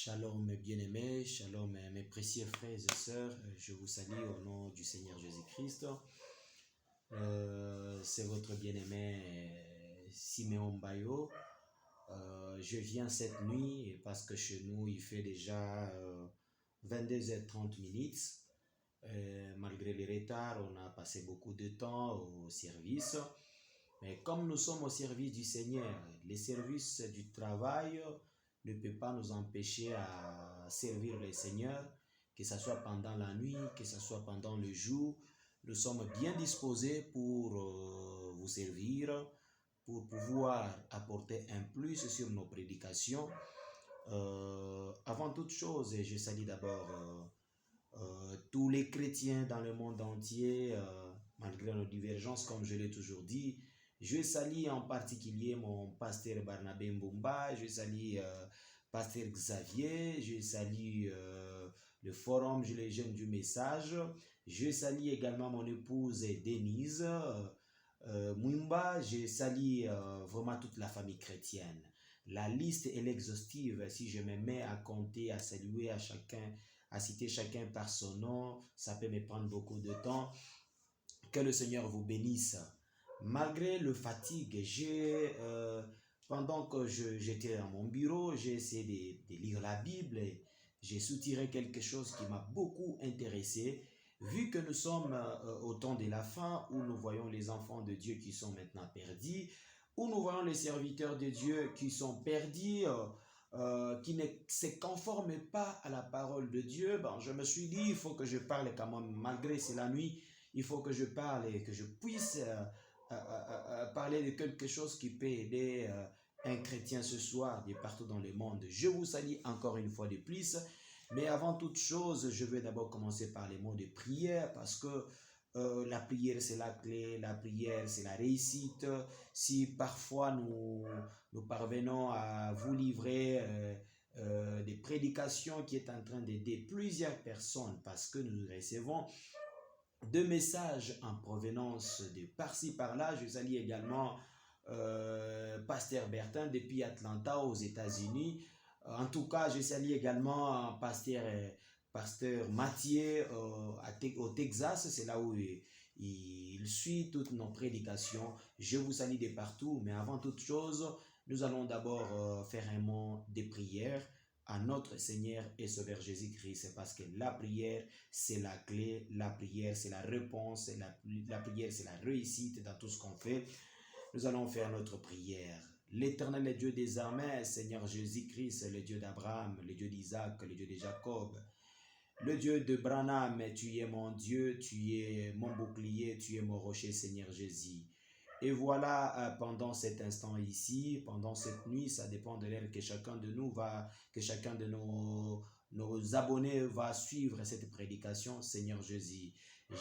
Shalom mes bien-aimés, shalom mes précieux frères et sœurs, je vous salue au nom du Seigneur Jésus-Christ. C'est votre bien-aimé Simeon Bayo. Je viens cette nuit parce que chez nous il fait déjà 22h30 minutes. Malgré les retards, on a passé beaucoup de temps au service. Mais comme nous sommes au service du Seigneur, les services du travail ne peut pas nous empêcher à servir le Seigneur, que ce soit pendant la nuit, que ce soit pendant le jour. Nous sommes bien disposés pour vous servir, pour pouvoir apporter un plus sur nos prédications. Avant toute chose, je salue d'abord tous les chrétiens dans le monde entier, malgré nos divergences, comme je l'ai toujours dit. Je salue en particulier mon pasteur Barnabé Mbumba, je salue pasteur Xavier, je salue le forum Les Jeunes du Message, je salue également mon épouse Denise Mwimba, je salue vraiment toute la famille chrétienne. La liste est exhaustive, si je me mets à compter, à saluer à chacun, à citer chacun par son nom, ça peut me prendre beaucoup de temps. Que le Seigneur vous bénisse. Malgré le fatigue, pendant que j'étais dans mon bureau, j'ai essayé de lire la Bible et j'ai soutiré quelque chose qui m'a beaucoup intéressé. Vu que nous sommes au temps de la fin, où nous voyons les enfants de Dieu qui sont maintenant perdus, où nous voyons les serviteurs de Dieu qui sont perdus, qui ne se conforment pas à la parole de Dieu, je me suis dit, il faut que je parle quand même, malgré c'est la nuit, il faut que je parle et que je puisse parler de quelque chose qui peut aider un chrétien ce soir de partout dans le monde. Je vous salue encore une fois de plus, mais avant toute chose, je vais d'abord commencer par les mots de prière parce que la prière c'est la clé, la prière c'est la réussite. Si parfois nous parvenons à vous livrer des prédications qui est en train d'aider plusieurs personnes parce que nous recevons deux messages en provenance de par-ci par-là. Je salue également pasteur Bertin depuis Atlanta aux États-Unis. En tout cas, je salue également pasteur Mathieu au Texas, c'est là où il suit toutes nos prédications. Je vous salue de partout, mais avant toute chose, nous allons d'abord faire un mot de prière à notre Seigneur et Sauveur Jésus-Christ, parce que la prière, c'est la clé, la prière, c'est la réponse, la prière, c'est la réussite dans tout ce qu'on fait. Nous allons faire notre prière. L'Éternel est Dieu des armées, Seigneur Jésus-Christ, le Dieu d'Abraham, le Dieu d'Isaac, le Dieu de Jacob, le Dieu de Branham, tu es mon Dieu, tu es mon bouclier, tu es mon rocher, Seigneur Jésus. Et voilà, pendant cet instant ici, pendant cette nuit, ça dépend de l'heure que chacun de nous que chacun de nos abonnés va suivre cette prédication, Seigneur Jésus.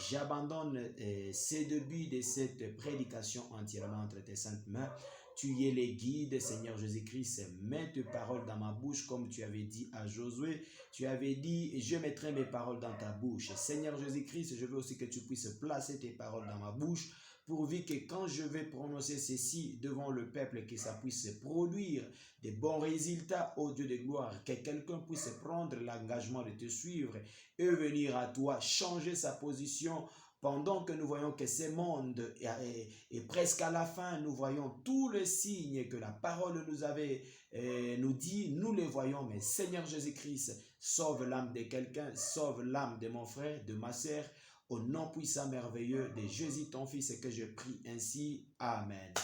J'abandonne ces débuts de cette prédication entièrement entre tes saintes mains. Tu es les guides, Seigneur Jésus-Christ. Mets tes paroles dans ma bouche comme tu avais dit à Josué. Tu avais dit, je mettrai mes paroles dans ta bouche. Seigneur Jésus-Christ, je veux aussi que tu puisses placer tes paroles dans ma bouche, pourvu que quand je vais prononcer ceci devant le peuple, que ça puisse produire des bons résultats au Dieu de gloire, que quelqu'un puisse prendre l'engagement de te suivre et venir à toi, changer sa position. Pendant que nous voyons que ce monde est presque à la fin, nous voyons tous les signes que la parole nous dit, nous les voyons. Mais Seigneur Jésus-Christ, sauve l'âme de quelqu'un, sauve l'âme de mon frère, de ma sœur, au nom puissant merveilleux de Jésus ton Fils, et que je prie ainsi. Amen.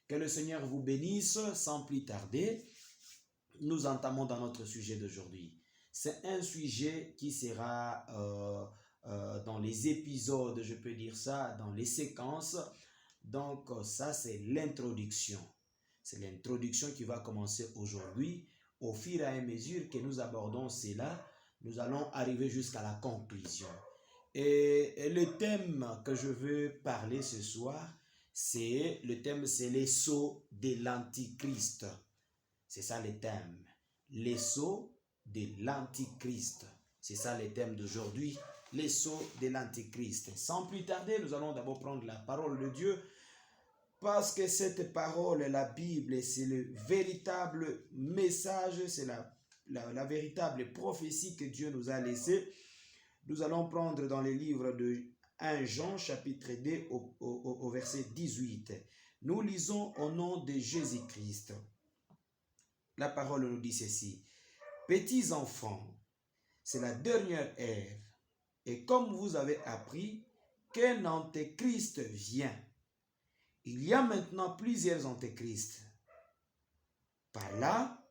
Que le Seigneur vous bénisse. Sans plus tarder, nous entamons dans notre sujet d'aujourd'hui. C'est un sujet qui sera dans les épisodes, je peux dire ça, dans les séquences. Donc ça, c'est l'introduction. C'est l'introduction qui va commencer aujourd'hui. Au fur et à mesure que nous abordons cela, nous allons arriver jusqu'à la conclusion. Et le thème que je veux parler ce soir, c'est les sceaux de l'Antichrist. C'est ça le thème. Les sceaux de l'Antichrist. C'est ça le thème d'aujourd'hui. Les sceaux de l'Antichrist. Sans plus tarder, nous allons d'abord prendre la parole de Dieu, parce que cette parole, la Bible, c'est le véritable message, c'est la la véritable prophétie que Dieu nous a laissée, nous allons prendre dans les livres de 1 Jean, chapitre 2, au verset 18. Nous lisons au nom de Jésus-Christ. La parole nous dit ceci. Petits enfants, c'est la dernière ère. Et comme vous avez appris qu'un antéchrist vient, il y a maintenant plusieurs antéchrists. Par là,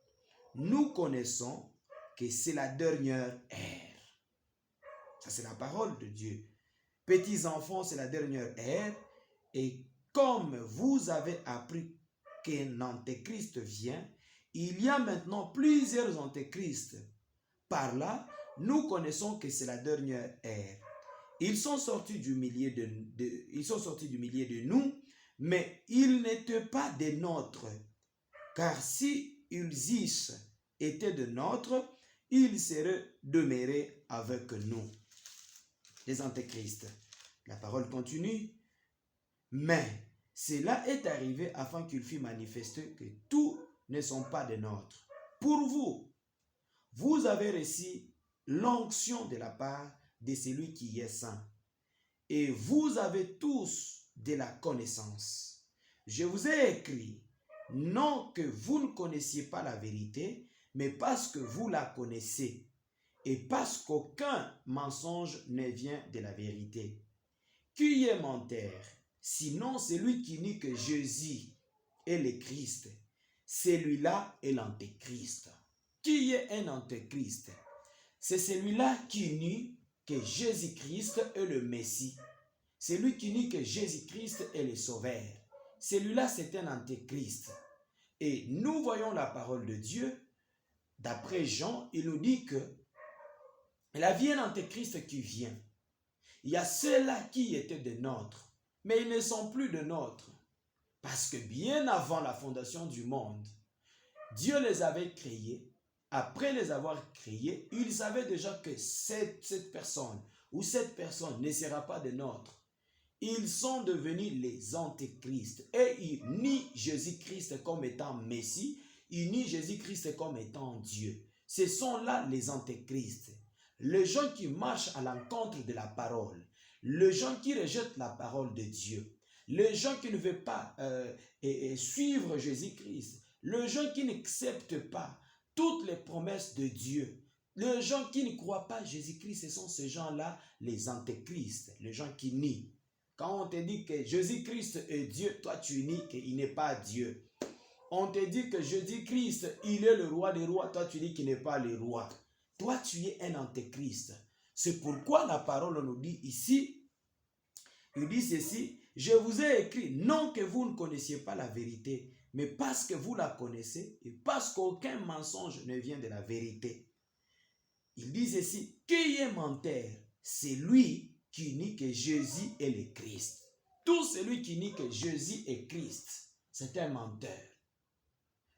nous connaissons que c'est la dernière ère. Ça, c'est la parole de Dieu. Petits enfants, c'est la dernière ère. Et comme vous avez appris qu'un antéchrist vient, il y a maintenant plusieurs antéchrists. Par là, nous connaissons que c'est la dernière ère. Ils sont sortis du milieu de nous, mais ils n'étaient pas des nôtres. Car si ils étaient de nôtres, ils seraient demeurés avec nous. Les antéchrists. La parole continue. Mais cela est arrivé afin qu'il fût manifesté que tous ne sont pas des nôtres. Pour vous, vous avez reçu l'onction de la part de celui qui est saint. Et vous avez tous de la connaissance. Je vous ai écrit, non que vous ne connaissiez pas la vérité, mais parce que vous la connaissez, et parce qu'aucun mensonge ne vient de la vérité. Qui est menteur, sinon celui qui nie que Jésus est le Christ? Celui-là est l'antéchrist. Qui est un antéchrist? C'est celui-là qui nie que Jésus-Christ est le Messie. Celui qui nie que Jésus-Christ est le Sauveur. Celui-là, c'est un antéchrist. Et nous voyons la parole de Dieu. D'après Jean, il nous dit que il y a un antéchrist qui vient. Il y a ceux-là qui étaient des nôtres, mais ils ne sont plus de nôtres. Parce que bien avant la fondation du monde, Dieu les avait créés. Après les avoir créés, il savait déjà que cette personne ou cette personne ne sera pas de nôtres. Ils sont devenus les antéchrists et ils nient Jésus-Christ comme étant Messie, ils nient Jésus-Christ comme étant Dieu. Ce sont là les antéchrists. Les gens qui marchent à l'encontre de la parole, les gens qui rejettent la parole de Dieu, les gens qui ne veulent pas suivre Jésus-Christ, les gens qui n'acceptent pas toutes les promesses de Dieu, les gens qui ne croient pas Jésus-Christ, ce sont ces gens-là, les antéchrists, les gens qui nient. Quand on te dit que Jésus-Christ est Dieu, toi tu nies qu'il n'est pas Dieu. On te dit que Jésus-Christ, il est le roi des rois, toi tu dis qu'il n'est pas le roi. Toi tu es un antéchrist. C'est pourquoi la parole nous dit ici, il dit ceci, je vous ai écrit, non que vous ne connaissiez pas la vérité, mais parce que vous la connaissez et parce qu'aucun mensonge ne vient de la vérité. Il dit ceci, qui est menteur? C'est lui qui nie que Jésus est le Christ. Tout celui qui nie que Jésus est Christ, c'est un menteur.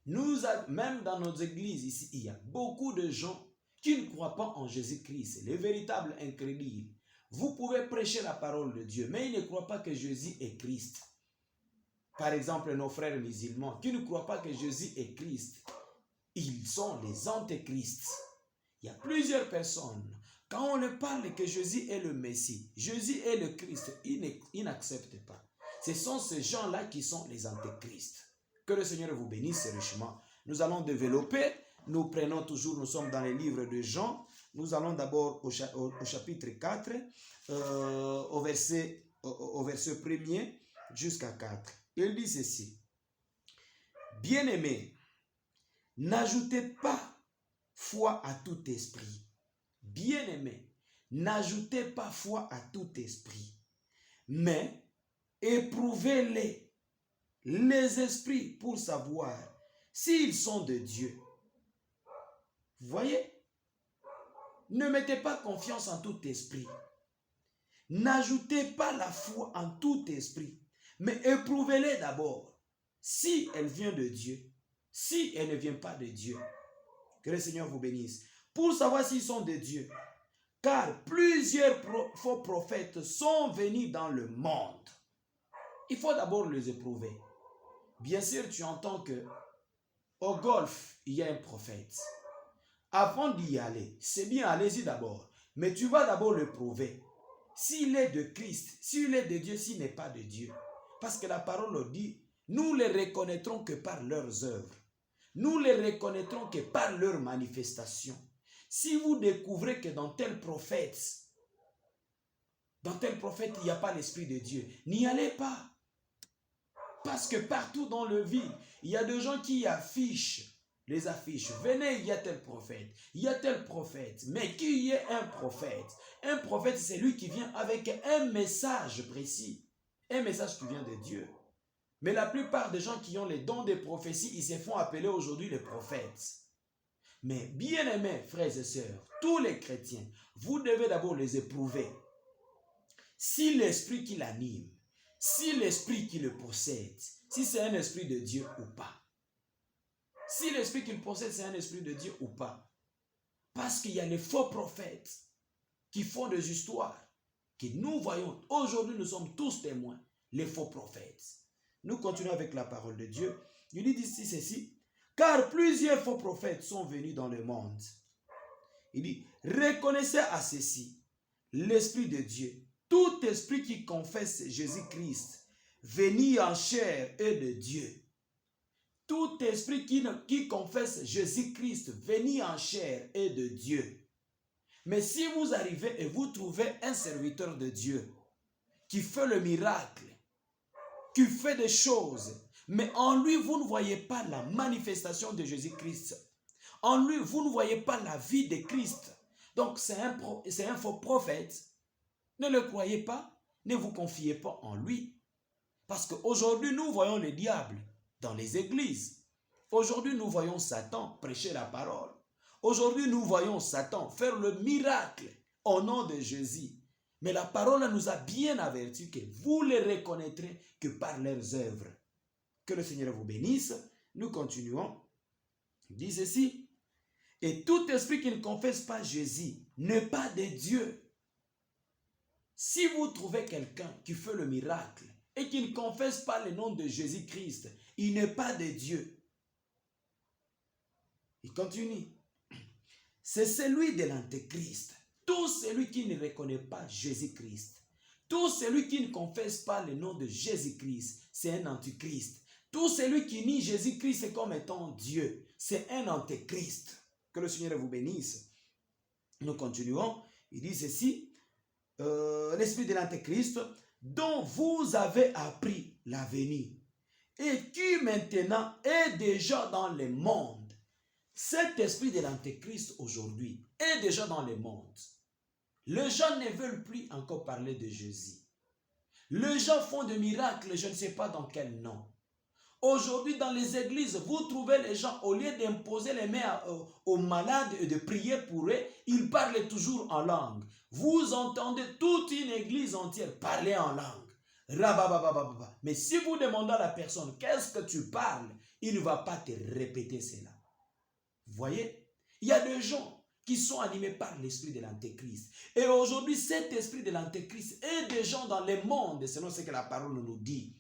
Même dans nos églises ici, il y a beaucoup de gens qui ne croient pas en Jésus-Christ, les véritables incrédules. Vous pouvez prêcher la parole de Dieu, mais ils ne croient pas que Jésus est Christ. Par exemple, nos frères musulmans qui ne croient pas que Jésus est Christ, ils sont les antéchrists. Il y a plusieurs personnes. Quand on leur parle que Jésus est le Messie, Jésus est le Christ, ils n'acceptent pas. Ce sont ces gens-là qui sont les antéchrists. Que le Seigneur vous bénisse richement. Nous allons développer. Nous prenons toujours, nous sommes dans les livres de Jean. Nous allons d'abord au chapitre 4, au verset 1er jusqu'à 4. Il dit ceci. Bien-aimés, n'ajoutez pas foi à tout esprit. Bien-aimés, n'ajoutez pas foi à tout esprit, mais éprouvez-les, les esprits, pour savoir s'ils sont de Dieu. Vous voyez? Ne mettez pas confiance en tout esprit. N'ajoutez pas la foi en tout esprit, mais éprouvez-les d'abord. Si elle vient de Dieu, si elle ne vient pas de Dieu. Que le Seigneur vous bénisse. Pour savoir s'ils sont de Dieu. Car plusieurs faux prophètes sont venus dans le monde. Il faut d'abord les éprouver. Bien sûr, tu entends que au golf, il y a un prophète. avant d'y aller, c'est bien, allez-y d'abord. Mais tu vas d'abord le prouver. S'il est de Christ, s'il est de Dieu, s'il n'est pas de Dieu. Parce que la parole dit, nous les reconnaîtrons que par leurs œuvres. Nous les reconnaîtrons que par leurs manifestations. Si vous découvrez que dans tel prophète, il n'y a pas l'Esprit de Dieu, n'y allez pas. Parce que partout dans le ville, il y a des gens qui affichent les affiches. Venez, il y a tel prophète, il y a tel prophète. Mais qui est un prophète? Un prophète, c'est lui qui vient avec un message précis. Un message qui vient de Dieu. Mais la plupart des gens qui ont les dons de prophétie, ils se font appeler aujourd'hui les prophètes. Mais bien aimés, frères et sœurs, tous les chrétiens, vous devez d'abord les éprouver. Si l'esprit qui l'anime, si l'esprit qui le possède, si c'est un esprit de Dieu ou pas. Si l'esprit qu'il possède, c'est un esprit de Dieu ou pas. Parce qu'il y a les faux prophètes qui font des histoires que nous voyons. Aujourd'hui, nous sommes tous témoins, les faux prophètes. Nous continuons avec la parole de Dieu. Il dit ici ceci. Car plusieurs faux prophètes sont venus dans le monde. Il dit, reconnaissez à ceci l'Esprit de Dieu. Tout esprit qui confesse Jésus-Christ, venu en chair est de Dieu. Tout esprit qui confesse Jésus-Christ, venu en chair est de Dieu. Mais si vous arrivez et vous trouvez un serviteur de Dieu qui fait le miracle, qui fait des choses, mais en lui, vous ne voyez pas la manifestation de Jésus-Christ. En lui, vous ne voyez pas la vie de Christ. Donc, c'est un faux prophète. Ne le croyez pas, ne vous confiez pas en lui. Parce qu'aujourd'hui, nous voyons le diable dans les églises. Aujourd'hui, nous voyons Satan prêcher la parole. Aujourd'hui, nous voyons Satan faire le miracle au nom de Jésus. Mais la parole nous a bien averti que vous les reconnaîtrez que par leurs œuvres. Que le Seigneur vous bénisse. Nous continuons. Il dit ceci. Et tout esprit qui ne confesse pas Jésus n'est pas de Dieu. Si vous trouvez quelqu'un qui fait le miracle et qui ne confesse pas le nom de Jésus-Christ, il n'est pas de Dieu. Il continue. C'est celui de l'Antéchrist. Tout celui qui ne reconnaît pas Jésus-Christ, tout celui qui ne confesse pas le nom de Jésus-Christ, c'est un antichrist. Tout celui qui nie Jésus-Christ comme étant Dieu, c'est un antéchrist. Que le Seigneur vous bénisse. Nous continuons. Il dit ceci, l'esprit de l'antéchrist dont vous avez appris la venue et qui maintenant est déjà dans le monde. Cet esprit de l'antéchrist aujourd'hui est déjà dans le monde. Les gens ne veulent plus encore parler de Jésus. Les gens font des miracles, je ne sais pas dans quel nom. Aujourd'hui, dans les églises, vous trouvez les gens, au lieu d'imposer les mains aux malades et de prier pour eux, ils parlent toujours en langue. Vous entendez toute une église entière parler en langue. Rabababababa. Mais si vous demandez à la personne, qu'est-ce que tu parles, il ne va pas te répéter cela. Vous voyez, il y a des gens qui sont animés par l'esprit de l'antéchrist. Et aujourd'hui, cet esprit de l'antéchrist est des gens dans le monde, selon ce que la parole nous dit.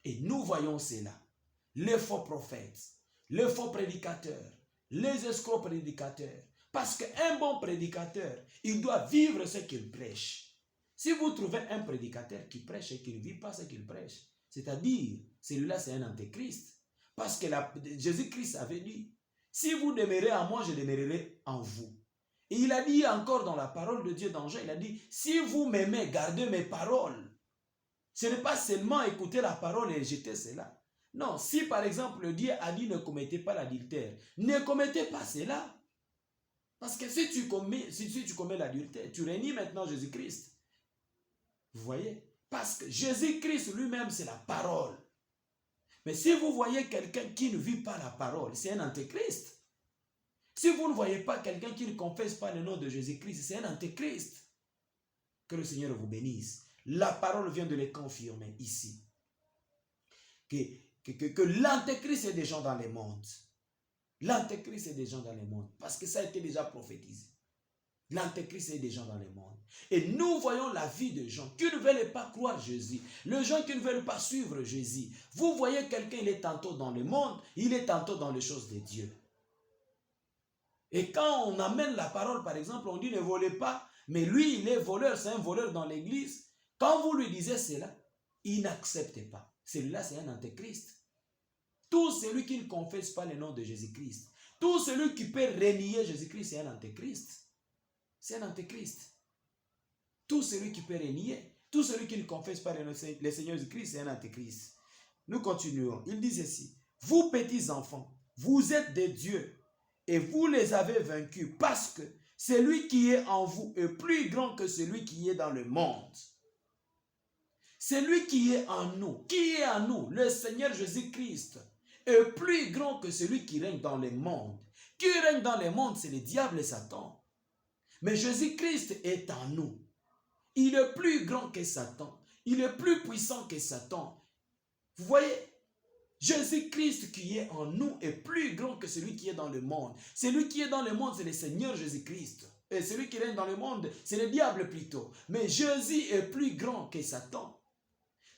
Et nous voyons cela. Les faux prophètes, les faux prédicateurs, les escrocs prédicateurs. Parce qu'un bon prédicateur, il doit vivre ce qu'il prêche. Si vous trouvez un prédicateur qui prêche et qui ne vit pas ce qu'il prêche, c'est-à-dire, celui-là c'est un antéchrist. Parce que Jésus-Christ avait dit, si vous demeurez en moi, je demeurerai en vous. Et il a dit encore dans la parole de Dieu dans Jean, il a dit, si vous m'aimez, gardez mes paroles. Ce n'est pas seulement écouter la parole et jeter cela. Non, si par exemple Dieu a dit ne commettez pas l'adultère, ne commettez pas cela. Parce que si tu commets l'adultère, tu réunis maintenant Jésus-Christ. Vous voyez? Parce que Jésus-Christ lui-même, c'est la parole. Mais si vous voyez quelqu'un qui ne vit pas la parole, c'est un antéchrist. Si vous ne voyez pas quelqu'un qui ne confesse pas le nom de Jésus-Christ, c'est un antéchrist. Que le Seigneur vous bénisse. La parole vient de le confirmer ici. Que l'antéchrist est des gens dans le monde. L'antéchrist est des gens dans le monde. Parce que ça a été déjà prophétisé. L'antéchrist est des gens dans le monde. Et nous voyons la vie de gens qui ne veulent pas croire Jésus. Les gens qui ne veulent pas suivre Jésus. Vous voyez quelqu'un, il est tantôt dans le monde, il est tantôt dans les choses de Dieu. Et quand on amène la parole, par exemple, on dit ne volez pas, mais lui, il est voleur, c'est un voleur dans l'église. Quand vous lui disiez cela, il n'accepte pas. Celui-là, c'est un antéchrist. Tout celui qui ne confesse pas le nom de Jésus-Christ, tout celui qui peut renier Jésus-Christ, c'est un antéchrist. C'est un antéchrist. Tout celui qui peut renier, tout celui qui ne confesse pas le Seigneur Jésus-Christ, c'est un antéchrist. Nous continuons. Il dit ceci. Vous petits enfants, vous êtes des dieux et vous les avez vaincus parce que celui qui est en vous est plus grand que celui qui est dans le monde. Celui qui est en nous, le Seigneur Jésus-Christ, est plus grand que celui qui règne dans le monde. Qui règne dans le monde, c'est le diable et Satan. Mais Jésus-Christ est en nous. Il est plus grand que Satan. Il est plus puissant que Satan. Vous voyez, Jésus-Christ qui est en nous est plus grand que celui qui est dans le monde. Celui qui est dans le monde, c'est le Seigneur Jésus-Christ. Et celui qui règne dans le monde, c'est le diable plutôt. Mais Jésus est plus grand que Satan.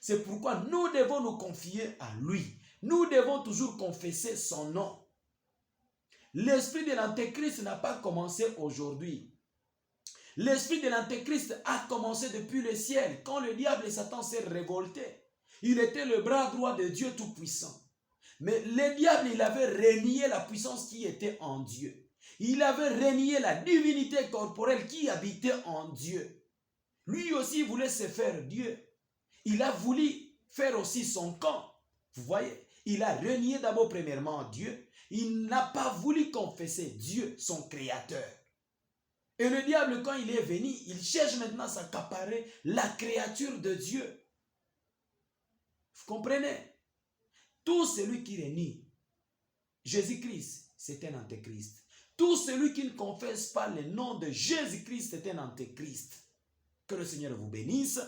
C'est pourquoi nous devons nous confier à lui. Nous devons toujours confesser son nom. L'esprit de l'antéchrist n'a pas commencé aujourd'hui. L'esprit de l'antéchrist a commencé depuis le ciel, quand le diable et Satan s'est révoltés. Il était le bras droit de Dieu Tout-Puissant. Mais le diable, il avait renié la puissance qui était en Dieu. Il avait renié la divinité corporelle qui habitait en Dieu. Lui aussi voulait se faire Dieu. Il a voulu faire aussi son camp. Vous voyez, il a renié d'abord premièrement Dieu. Il n'a pas voulu confesser Dieu, son créateur. Et le diable, quand il est venu, il cherche maintenant à s'accaparer la créature de Dieu. Vous comprenez? Tout celui qui renie Jésus-Christ, c'est un antéchrist. Tout celui qui ne confesse pas le nom de Jésus-Christ, c'est un antéchrist. Que le Seigneur vous bénisse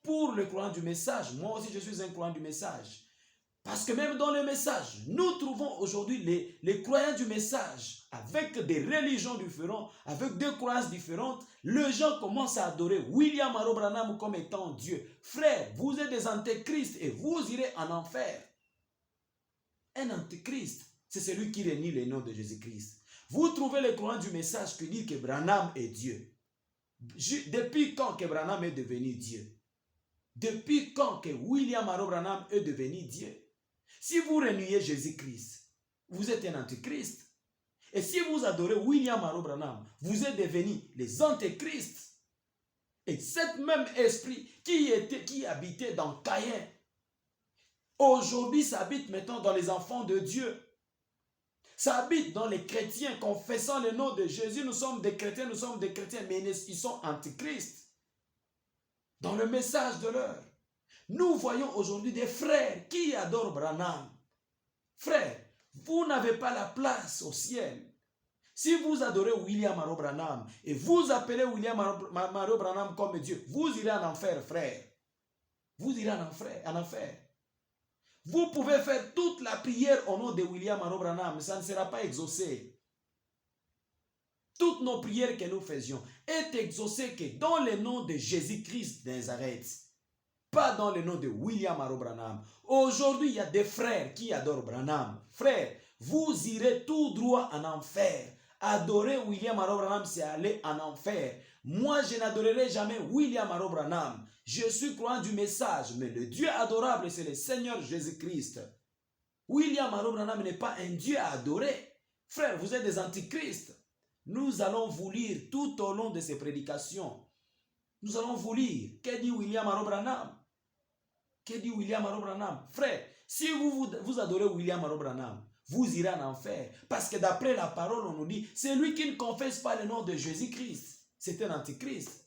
pour le croyant du message. Moi aussi, je suis un croyant du message. Parce que même dans le message, nous trouvons aujourd'hui les croyants du message avec des religions différentes, avec des croyances différentes. Les gens commencent à adorer William Aro Branham comme étant Dieu. Frère, vous êtes des antéchrists et vous irez en enfer. Un antéchrist, c'est celui qui renie le nom de Jésus-Christ. Vous trouvez les croyants du message qui disent que Branham est Dieu. Depuis quand que Branham est devenu Dieu? Depuis quand que William Aro Branham est devenu Dieu? Si vous reniez Jésus-Christ, vous êtes un antéchrist. Et si vous adorez William Aro Branham, vous êtes devenus les antéchrists. Et cet même esprit qui habitait dans Caïn, aujourd'hui ça habite maintenant dans les enfants de Dieu. Ça habite dans les chrétiens confessant le nom de Jésus. Nous sommes des chrétiens, mais ils sont antéchrists. Dans le message de l'heure. Nous voyons aujourd'hui des frères qui adorent Branham. Frères, vous n'avez pas la place au ciel. Si vous adorez William Aro Branham et vous appelez William Aro Branham comme Dieu, vous irez en enfer, frère. Vous irez en enfer. Vous pouvez faire toute la prière au nom de William Aro Branham, mais ça ne sera pas exaucé. Toutes nos prières que nous faisions est exaucées que dans le nom de Jésus-Christ de Nazareth. Pas dans le nom de William Aro Branham. Aujourd'hui, il y a des frères qui adorent Branham. Frères, vous irez tout droit en enfer. Adorer William Aro Branham, c'est aller en enfer. Moi, je n'adorerai jamais William Aro Branham. Je suis croyant du message, mais le Dieu adorable, c'est le Seigneur Jésus-Christ. William Aro Branham n'est pas un Dieu à adorer. Frères, vous êtes des antichrists. Nous allons vous lire tout au long de ces prédications. Nous allons vous lire. Que dit William Aro Branham? Que dit William Aro Branham? Frère, si vous adorez William Aro Branham, vous irez en enfer. Parce que d'après la parole, on nous dit, c'est lui qui ne confesse pas le nom de Jésus-Christ. C'est un antichrist.